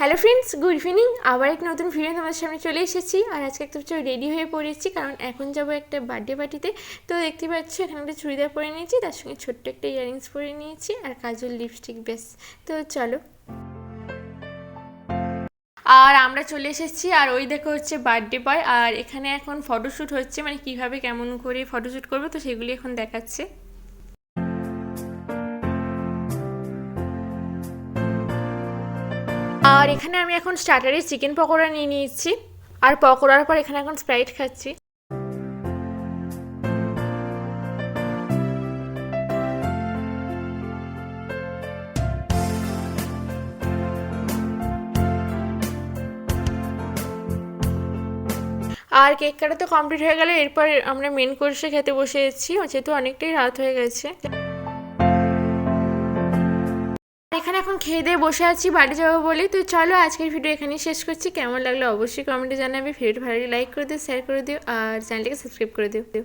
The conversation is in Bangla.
Hello friends, good evening. আবার এক নতুন ভিডিও তোমাদের সামনে চলে এসেছি। আর আজকে একটা রেডি হয়ে পড়েছি, কারণ এখন যাবো একটা বার্থডে পার্টিতে। তো দেখতে পাচ্ছ এখানে একটা চুড়িদার পরে নিয়েছি, তার সঙ্গে ছোট্ট একটা ইয়ারিংস পরে নিয়েছি আর কাজল লিপস্টিক, বেশ। তো চলো। আর আমরা চলে এসেছি, আর ওই দেখো হচ্ছে বার্থডে বয়। আর এখানে এখন ফটোশ্যুট হচ্ছে, মানে কিভাবে কেমন করে ফটোশ্যুট করবো তো সেগুলি এখন দেখাচ্ছে। আর এখানে আমি এখন স্টার্টারে চিকেন পকোড়া নিয়ে নিয়েছি, আর পকোড়ার পর এখানে এখন স্প্রাইট খাচ্ছি। আর কেক কাটা তো কমপ্লিট হয়ে গেল, এরপর আমরা মেন কোর্সে খেতে বসেছি, যেহেতু অনেকটাই রাত হয়ে গেছে। এখানে এখন খেয়ে দিয়ে বসে আছি বাড়ি যাবো বলে। তো চলো আজকের ভিডিও এখানেই শেষ করছি। কেমন লাগলো অবশ্যই কমেন্টে জানাবে। ভিডিওটা ভালো লাগলে লাইক করে দিও, শেয়ার করে দিও, আর চ্যানেলটাকে সাবস্ক্রাইব করে দিও।